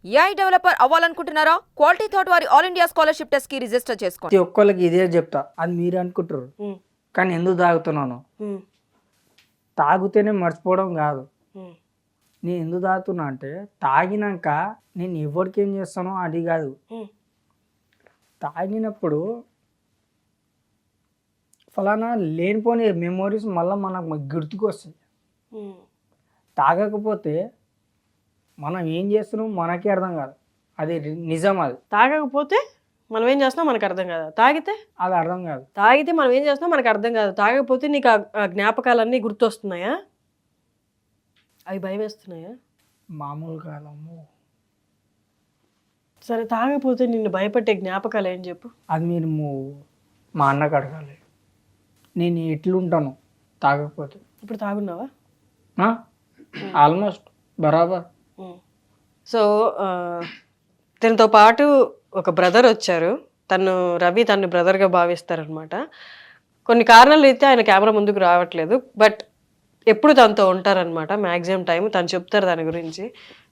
AI developer అవ్వాలనుకుంటున్నారా? Quality Thought వారి All India Scholarship Test కి రిజిస్టర్ చేసుకోండి. ప్రతి ఒక్కళ్ళకి ఇదే చెప్తా, అది మీరు అనుకుంటారు. కానీ ఎందుకు తాగుతున్నాను, తాగితేనే మర్చిపోవడం కాదు. నేను ఎందుకు తాగుతున్నా అంటే తాగినాక నేను ఎవరికి ఏం చేస్తానో అది కాదు. తాగినప్పుడు ఫలానా లేనిపోని మెమోరీస్ మళ్ళీ మనకు గుర్తుకు వస్తాయి. తాగకపోతే మనం ఏం చేస్తున్నాం మనకే అర్థం కాదు. అది నిజం. అది తాగకపోతే మనం ఏం చేస్తున్నాం మనకు అర్థం కాదు. తాగితే అది అర్థం కాదు. తాగితే మనం ఏం చేస్తున్నాం మనకు అర్థం కాదు. తాగకపోతే నీకు ఆ జ్ఞాపకాలన్నీ గుర్తొస్తున్నాయా? అవి భయం వేస్తున్నాయా? మామూలు కాదమ్ము. సరే, తాగకపోతే నిన్ను భయపెట్టే జ్ఞాపకాలు ఏం చెప్పు. అది మీరు మా అన్నకు అడగాలి. నేను ఎట్లుంటాను తాగకపోతే. ఇప్పుడు తాగున్నావా? ఆల్మోస్ట్ బరాబర్. సో తనతో పాటు ఒక బ్రదర్ వచ్చారు. రవి తను బ్రదర్గా భావిస్తారనమాట. కొన్ని కారణాలు అయితే ఆయన కెమెరా ముందుకు రావట్లేదు, బట్ ఎప్పుడు తనతో ఉంటారనమాట. మ్యాక్సిమం టైం తను చెప్తారు దాని గురించి.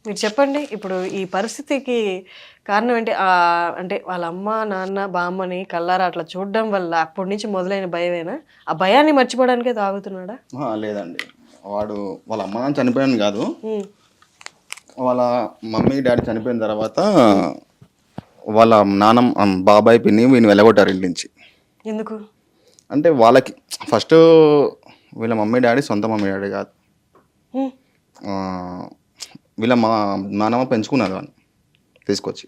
మీరు చెప్పండి, ఇప్పుడు ఈ పరిస్థితికి కారణం ఏంటి? అంటే వాళ్ళ అమ్మ నాన్న బామ్మని కల్లారా అట్లా చూడడం వల్ల అప్పటి నుంచి మొదలైన భయమేనా? ఆ భయాన్ని మర్చిపోవడానికే తాగుతున్నాడా? లేదండి, వాడు వాళ్ళ అమ్మ నాన్న చనిపోయాను కాదు, వాళ్ళ మమ్మీ డాడీ చనిపోయిన తర్వాత వాళ్ళ నాన్న బాబాయ్ పిన్ని వీని వెళ్ళగొట్టారు ఇంటి నుంచి. ఎందుకు అంటే వాళ్ళకి ఫస్ట్ వీళ్ళ మమ్మీ డాడీ సొంత మమ్మీ డాడీ కాదు, వీళ్ళ నాన్నమ్మ పెంచుకున్నారు అని తీసుకొచ్చి.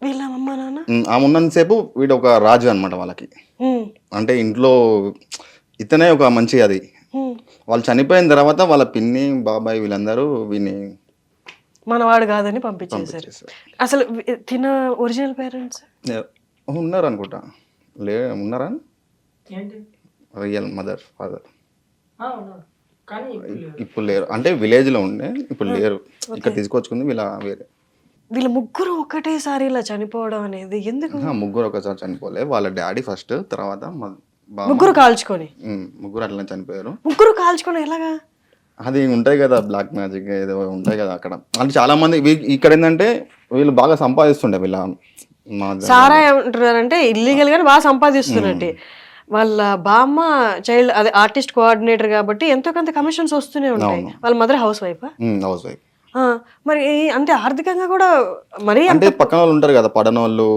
వీళ్ళ అమ్మ నాన్న ఆమె ఉన్నంతసేపు వీడు ఒక రాజు అనమాట వాళ్ళకి. అంటే ఇంట్లో ఇతనే ఒక మంచి అది. వాళ్ళు చనిపోయిన తర్వాత వాళ్ళ పిన్ని బాబాయ్ వీళ్ళందరూ వీని మనవాడు కాదని పంపించేశారు. అసలు తిన ఒరిజినల్ పేరెంట్స్ ఉన్నారు అనుకుంటా. ఉన్నారా? రియల్ మదర్ ఫాదర్ ఇప్పుడు లేరు. అంటే విలేజ్ లో ఉండే, ఇప్పుడు లేరు. ఇక్కడ తీసుకొచ్చుకుంది వీళ్ళ ముగ్గురు ఒకటేసారి ఇలా చనిపోవడం అనేది ఎందుకు? ముగ్గురు ఒకసారి చనిపోలే. వాళ్ళ డాడీ ఫస్ట్, తర్వాత ముగ్గురు కాల్చుకొని. ముగ్గురు అట్లా చనిపోయారు. ముగ్గురు కాల్చుకొని ఎలాగా? అది ఉంటాయి కదా బ్లాక్ మ్యాజిక్ ఏదో ఉంటాయి కదా అక్కడ. అంటే చాలా మంది ఇక్కడ ఏంటంటే వీళ్ళు బాగా సంపాదిస్తుండే. వీళ్ళ సారా ఏమంటారంటే ఇల్లీగల్ గానే బాగా సంపాదిస్తున్నట్టే. వాళ్ళ బామ్మ చైల్డ్ అదే ఆర్టిస్ట్ కోఆర్డినేటర్ కాబట్టి ఎంతో కొంత కమిషన్స్ వస్తూనే ఉంటాయి. వాళ్ళ mother house wife. House wife. మరి అంటే ఆర్థికంగా కూడా మరి అంటే పక్కన వాళ్ళు ఉంటారు కదా పడన వాళ్ళు.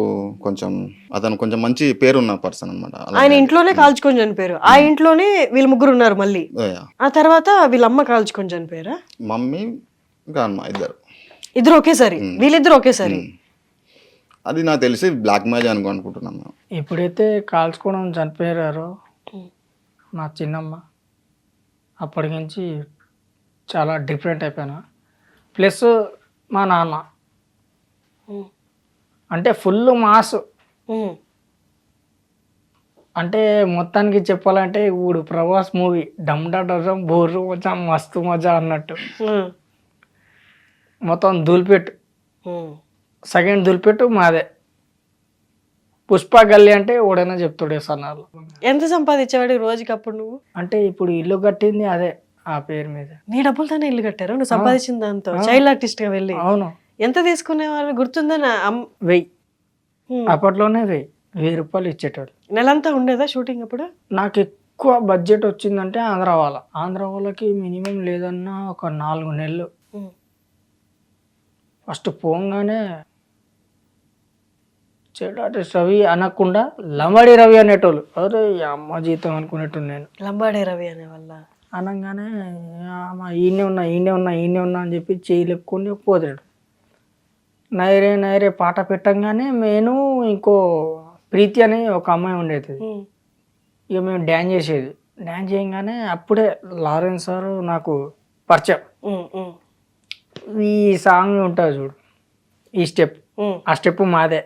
కొంచెం అతను కొంచెం మంచి పేరున్న పర్సన్ అనమాట. ఆయన ఇంట్లోనే కాల్చుకొని చనిపోయారు. ఆ ఇంట్లోనే వీళ్ళు ముగ్గురు ఉన్నారు. మళ్ళీ ఆ తర్వాత వీళ్ళ అమ్మ కాల్చుకొని చనిపోయారా? మమ్మీ ఇంకా అమ్మ ఇద్దరు ఒకేసారి. వీళ్ళిద్దరు ఒకేసారి. అది నాకు తెలిసి బ్లాక్ మ్యాజిక్ అనుకుంటున్నాను. ఎప్పుడైతే కాల్చుకోవడం చనిపోయారో నా చిన్నమ్మ, అప్పటి నుంచి చాలా డిఫరెంట్ అయిపోయాను. ప్లస్ మా నాన్న అంటే ఫుల్ మాస్. అంటే మొత్తానికి చెప్పాలంటే ఇప్పుడు ప్రభాస్ మూవీ డమ్ డమ్ బోర్రు మజా మస్తు మజా అన్నట్టు మొత్తం దులిపెట్టు. సెకండ్ దులిపెట్టు మాదే. పుష్ప గల్లి అంటే ఎవడైనా చెప్తాడు సన్నాలు. ఎంత సంపాదించేవాడు రోజుకి అప్పుడు నువ్వు? అంటే ఇప్పుడు ఇల్లు కట్టింది అదే ఆ పేరు మీద. నీ డబ్బులతోనే ఇల్లు కట్టారు నువ్వు సంపాదించిన దాంతో? చైల్డ్ ఆర్టిస్ట్ గా వెళ్ళి. అవును. ఎంత తీసుకునేవాళ్ళు గుర్తుందా? 1000. అప్పట్లోనే 1000 రూపాయలు ఇచ్చేటోడు. నెలంతా ఉండేదా షూటింగ్ అప్పుడు? నాకు ఎక్కువ బడ్జెట్ వచ్చిందంటే ఆంధ్ర వాళ్ళకి మినిమం లేదన్నా ఒక 4 నెలలు. ఫస్ట్ పోగానే చైల్డ్ ఆర్టిస్ట్ రవి అనకుండా లంబాడి రవి అనేటోళ్ళు. అరే అమ్మ జీతం అనుకునేట్టు నేను. లంబాడి రవి అనే వల్ల అనగానే ఈయనే ఉన్నా అని చెప్పి చేయలేపుకొని పోతాడు. నైరే పాట పెట్టంగానే నేను ఇంకో ప్రీతి అని ఒక అమ్మాయి ఉండేది. ఇక మేము డ్యాన్స్ చేసేది. డ్యాన్స్ చేయగానే అప్పుడే లారెన్స్ సార్ నాకు పరిచయం. ఈ సాంగ్ ఉంటుంది చూడు, ఈ స్టెప్, ఆ స్టెప్ మాదే.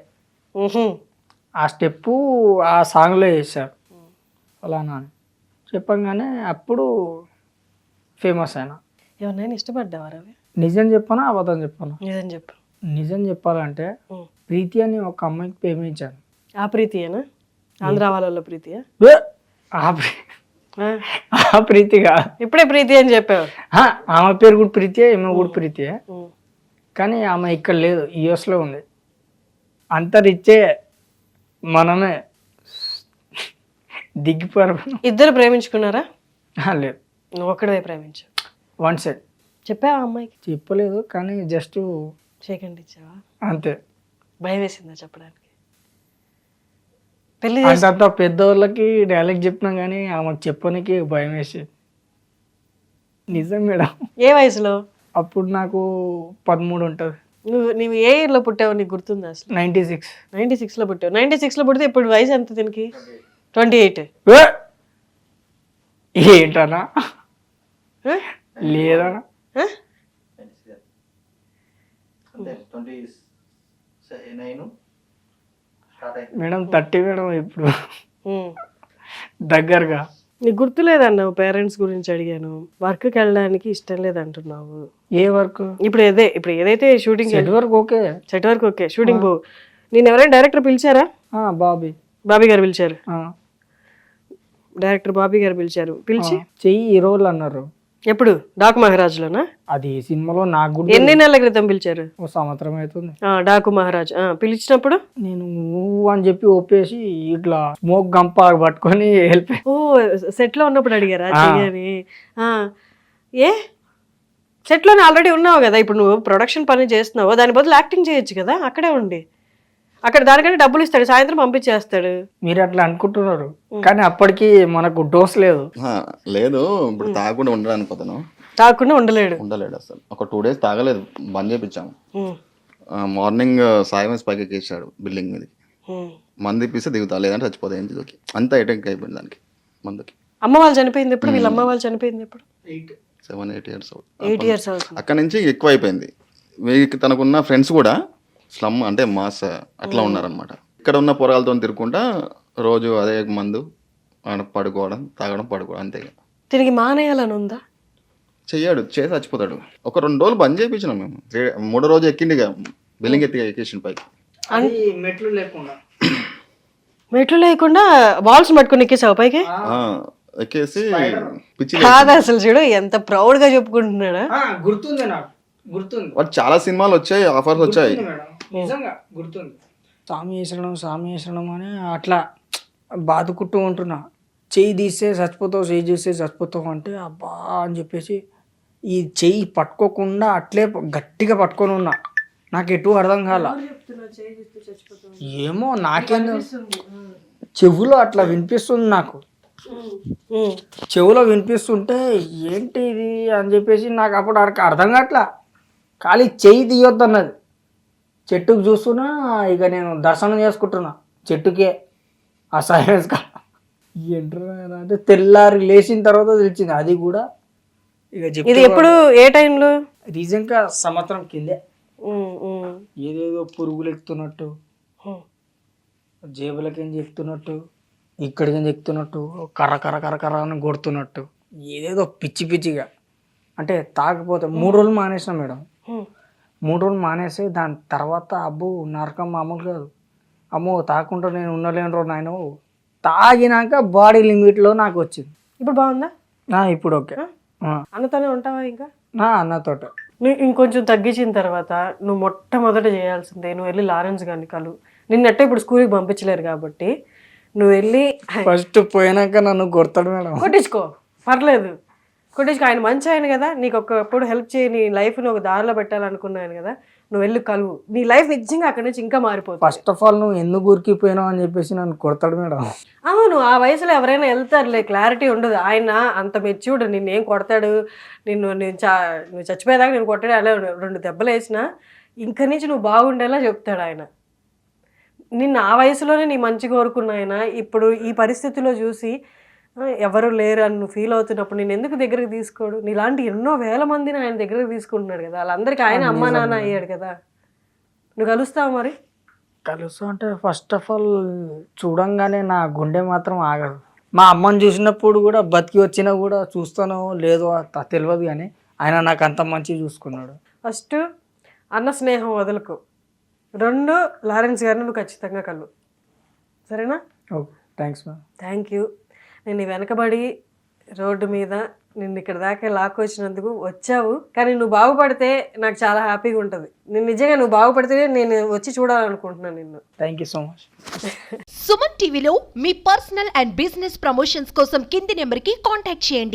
ఆ స్టెప్పు ఆ సాంగ్లో వేసారు అలానా అని చెప్పగానే అప్పుడు ఫేమస్ అయినా. ఎవరినైనా ఇష్టపడ్డావా రవి? నిజం చెప్పానా అబద్ధం చెప్పానా? నిజం చెప్పు. నిజం చెప్పాలంటే ప్రీతి అని ఒక అమ్మాయికి ప్రేమించాను. ఆ ప్రీతియేనా? ఆంధ్ర వాళ్ళ ప్రీతియా? ఆ ప్రీతిగా ఇప్పుడే ప్రీతి అని చెప్పావు. ఆమె పేరు కూడా ప్రీతియే, ఈమె కూడా ప్రీతియే. కానీ ఆమె ఇక్కడ లేదు, యూఎస్లో ఉంది. అంత రిచ్చే మనమే దిగిపోరు. ఇద్దరు ప్రేమించుకున్నారా? లేదు, నువ్వు ఒక్కడే ప్రేమించు. One side. చెప్పావా అమ్మాయికి? చెప్పలేదు, కానీ జస్ట్ చేయకండి ఇచ్చావా? అంతే. భయం వేసిందా చెప్పడానికి? పెళ్లి అంత పెద్దవాళ్ళకి డైలాగ్ చెప్పినా కానీ ఆమెకు చెప్పడానికి భయం వేసేది. నిజం మేడం. ఏ వయసులో? అప్పుడు నాకు 13 ఉంటుంది. నువ్వు ఏ ఇయర్లో పుట్టావు నీకు గుర్తుందా అసలు? 96. 96లో పుట్టావు. 96లో పుడితే ఇప్పుడు వయసు ఎంత దీనికి? 28. ఏంటన్నా? లేదా మేడం 30 మేడం ఇప్పుడు దగ్గరగా. నీకు గుర్తులేదన్నావు, పేరెంట్స్ గురించి అడిగాను. వర్క్కి వెళ్ళడానికి ఇష్టం లేదంటున్నావు. ఏ వర్క్? ఇప్పుడు ఏదైతే shooting set work okay, set వరకు ఓకే, షూటింగ్ పో. నేను ఎవరైనా డైరెక్టర్ పిలిచారా? బాబీ గారు పిలిచారు. డైరెక్టర్ బాబీ గారు పిలిచారు. పిలిచి చెయ్యి ఈ రోజులు అన్నారు. ఎప్పుడు? డాకు మహారాజ్లోనా? అది సినిమాలో నాకు కూడా ఎన్ని నెలల క్రితం పిలిచారు? ఓ సంవత్సరం అవుతుంది. డాకు మహారాజ్ పిలిచినప్పుడు నేను నువ్వు అని చెప్పి ఒప్పేసి ఇట్లా స్మోక్ గంప పట్టుకొని వెళ్ళిపోయి. ఓ సెట్ లో ఉన్నప్పుడు అడిగారా చెయ్యని? ఏ సెట్ లోనే ఆల్రెడీ ఉన్నావు కదా, ఇప్పుడు నువ్వు ప్రొడక్షన్ పని చేస్తున్నావు, దాని బదులు యాక్టింగ్ చేయొచ్చు కదా అక్కడే ఉండి. అక్కడ దానికంటే డబ్బులు ఇస్తాడు, సాయంత్రం పంపించేస్తాడు. మీరు అట్లా అనుకుంటున్నారు, కానీ అప్పటికి మనకు డోస్ లేదు. లేదు, ఇప్పుడు తాగకుండా ఉండడానికి అతను తాగకుండా ఉండలేడు అసలు. ఒక 2 days తాగలేదు, బంద్ చేయించాము. మార్నింగ్ సాయం పైకి ఎక్కేసాడు బిల్డింగ్ మీదకి. మంది ఇప్పిస్తే దిగుతా, లేదంటే చచ్చిపోతాయి ఇంటికి. అంతా అటాక్ అయిపోయింది దానికి, మందుకి. అమ్మ వాళ్ళు చనిపోయింది ఎప్పుడు? వీళ్ళ అమ్మ వాళ్ళు చనిపోయింది ఎప్పుడు? 7-8 years 8 years అవుతుంది. అక్కడ నుంచి ఎక్కువ అయిపోయింది. వీరికి తనకున్న ఫ్రెండ్స్ కూడా స్లమ్ అంటే మాస్ అట్లా ఉన్నారనమాట. ఇక్కడ ఉన్న పొరాలతో తిరుగుకుంటా రోజు అదే మందు పడుకోవడం, తాగడం, పడుకోవడం, అంతే. తిరిగి మానేయాలని ఉందా? చెయ్యాడు, చేసి చచ్చిపోతాడు. ఒక 2 రోజులు బంద్ చేయించినాం మేము. 3వ రోజు ఎక్కిండి బిల్డింగ్ ఎక్కేసిన పైకి. మెట్లు లేకుండా మెట్లు లేకుండా వాల్స్ పట్టుకుని ఎక్కేసావు పైకి? ఎక్కేసి పిచ్చి. కాదు అసలు చూడు ఎంత ప్రౌడ్ గా చెప్పుకుంటున్నాడా. గుర్తుంది నాకు, గుర్తుంది. వాడు చాలా సినిమాలు వచ్చాయి, ఆఫర్స్ వచ్చాయి, నిజంగా గుర్తుంది. సామి వేసడం అని అట్లా బాదుకుంటూ ఉంటున్నా. చెయ్యి తీస్తే చచ్చిపోతావు అంటే అబ్బా అని చెప్పేసి ఈ చెయ్యి పట్టుకోకుండా అట్లే గట్టిగా పట్టుకొని ఉన్నా. నాకు ఎటు అర్థం కాల. ఏమో నాకేందో చెవులో అట్లా వినిపిస్తుంది నాకు. చెవులో వినిపిస్తుంటే ఏంటి ఇది అని చెప్పేసి నాకు అప్పుడు అర్థం కావట్లా. ఖాళీ చెయ్యి తీయొద్దు అన్నది. చెట్టుకు చూస్తున్నా, ఇక నేను దర్శనం చేసుకుంటున్నా చెట్టుకే. ఆ సైలెన్స్ ఏంటారు అంటే తెల్లారి లేచిన తర్వాత తెలిసింది. అది కూడా ఇక ఇది ఎప్పుడు, ఏ టైంలో? రీజన్గా సంవత్సరం కిందే. ఏదేదో పురుగులు ఎక్కుతున్నట్టు, జేబులకేం ఎక్కుతున్నట్టు, ఇక్కడికేం ఎక్కుతున్నట్టు, కర్ర కర్ర కర్ర కర్ర అని కొడుతున్నట్టు, ఏదేదో పిచ్చి పిచ్చిగా. అంటే తాగిపోతే 3 రోజులు మానేసిన మేడం. 3 రోజులు మానేసి దాని తర్వాత అబ్బో నరకం మామూలు కాదు. అమ్మో తాగకుండా నేను ఉండలేను రో నాయన. తాగినాక బాడీ లిమిట్లో నాకు వచ్చింది. ఇప్పుడు బాగుందా? ఇప్పుడు ఓకే. అన్నతోనే ఉంటావా ఇంకా? అన్నతోట. నువ్వు ఇంకొంచెం తగ్గించిన తర్వాత నువ్వు మొట్టమొదట చేయాల్సిందే, నువ్వు వెళ్ళి లారెన్స్ గారిని కలు. నిన్నట్టే ఇప్పుడు స్కూల్కి పంపించలేరు కాబట్టి నువ్వు వెళ్ళి ఫస్ట్ పోయినాక నన్ను కొడతాడు మేడం. కొట్టించుకో, పర్లేదు కొట్టించుకో. ఆయన మంచి ఆయన కదా, నీకు ఒకప్పుడు హెల్ప్ చేయి, నీ లైఫ్ని ఒక దారిలో పెట్టాలనుకున్నాను కదా, నువ్వు వెళ్ళి కలువు. నీ లైఫ్ నిజంగా అక్కడి నుంచి ఇంకా మారిపోతుంది. ఫస్ట్ ఆఫ్ ఆల్ నువ్వు ఎందుకు ఊరికిపోయినావు అని చెప్పేసి నన్ను కొడతాడు మేడం. అవును, ఆ వయసులో ఎవరైనా వెళ్తారులే, క్లారిటీ ఉండదు. ఆయన అంత మెచ్యూర్డ్, నిన్నేం కొడతాడు, నువ్వు చచ్చిపోయేదాకా నేను కొట్టాడు, అలా 2 దెబ్బలు వేసినా ఇంక నుంచి నువ్వు బాగుండేలా చెప్తాడు ఆయన. నిన్ను ఆ వయసులోనే నీ మంచి కోరుకున్న ఆయన ఇప్పుడు ఈ పరిస్థితిలో చూసి ఎవరు లేరు అని నువ్వు ఫీల్ అవుతున్నప్పుడు నేను ఎందుకు దగ్గరకు తీసుకోడు? నీలాంటి ఎన్నో వేల మందిని ఆయన దగ్గరకు తీసుకుంటున్నాడు కదా, వాళ్ళందరికీ ఆయన అమ్మా నాన్న అయ్యాడు కదా. నువ్వు కలుస్తావు మరి? కలుస్తా అంటే ఫస్ట్ ఆఫ్ ఆల్ చూడంగానే నా గుండె మాత్రం ఆగదు. మా అమ్మని చూసినప్పుడు కూడా బతికి వచ్చినా కూడా చూస్తానో లేదో తెలియదు, కానీ ఆయన నాకు అంత మంచిగా చూసుకున్నాడు. ఫస్ట్ అన్న స్నేహం వదలకు. 2 లారెన్స్ గారిని నువ్వు ఖచ్చితంగా కలు, సరేనా? Okay, thanks ma'am. Thank you. నేను వెనకబడి రోడ్డు మీద నిన్ను ఇక్కడ దాకా లాక్కొచ్చినందుకు వచ్చావు, కానీ నువ్వు బాగుపడితే నాకు చాలా హ్యాపీగా ఉంటుంది. నేను నిజంగా నువ్వు బాగుపడితే నేను వచ్చి చూడాలనుకుంటున్నాను నిన్ను. Thank you so much. Suman టీవీలో మీ పర్సనల్ అండ్ బిజినెస్ ప్రమోషన్స్ కోసం కింది నెంబర్కి కాంటాక్ట్ చేయండి.